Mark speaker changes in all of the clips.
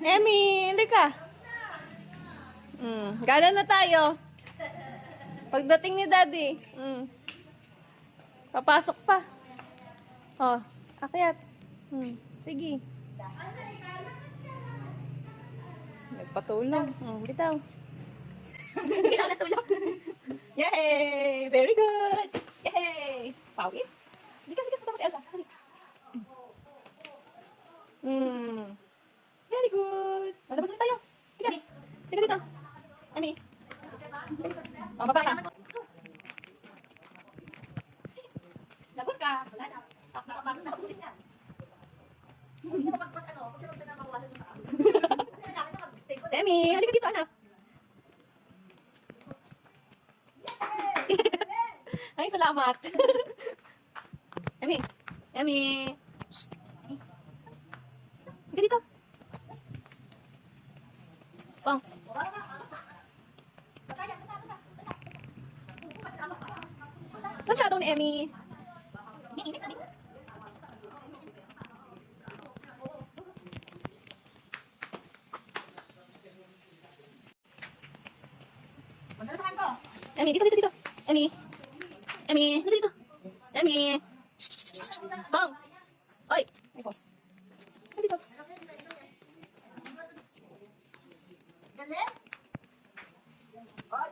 Speaker 1: Emmy, halika. Gala na tayo. Pagdating ni Daddy. Papasok pa. Oh, akyat. Sige. Nagpatulong. Bitaw. Natulong. Yay! Very good! Yay! Pawis? Halika, punta mo si Elsa. Very good! Malabas ulit tayo. Halika. Halika dito. Ami. Baba ka. Lagot ka. Wala na. Nakapagod na ulit na. Hindi na mapagpag ano. Kung sino na mawawasan yung tao. Demi, halika dito anak. Ay, salamat. Emi. Emi. Halika dito. Pong. Saan shadow ni Emmy? Emmy, dito. Emmy. Emmy, dito. Emmy. Bang. Oy, may boss. Dito. Galit? Oy.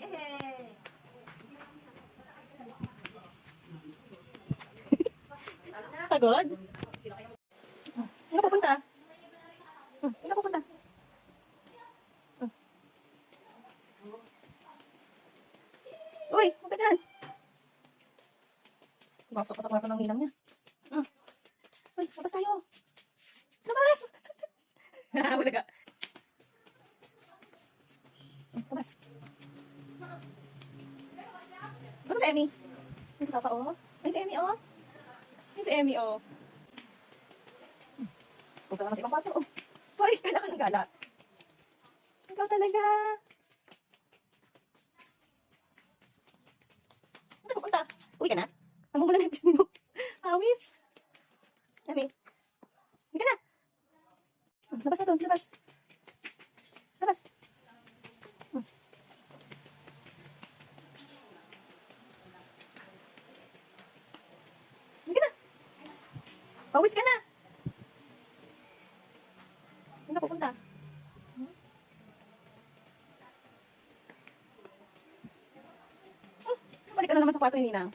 Speaker 1: Yay! Pagod? Saan ka pupunta? Saan ka pupunta? Uy, huwag ka dyan. Bakso pa sa kwarto ng ninang niya. Uy, labas tayo. Labas! Wala ka. Labas. Basta si Emmy. Yan si Papa, oh. Yan si Emmy, oh. Yan si Emmy, oh. Punta naman sa ibang kwarto, oh. Uy, gala ka ng gala. Ikaw talaga. Saan ka pupunta? Uwi ka na? Namumula na yung pisngi mo. Awis. Emmy. Hindi ka na. Labas na doon, labas. Labas. Hindi ka na. Pawis ka na. Saan ka pupunta? Balik ka na naman sa kwarto ni Ninang.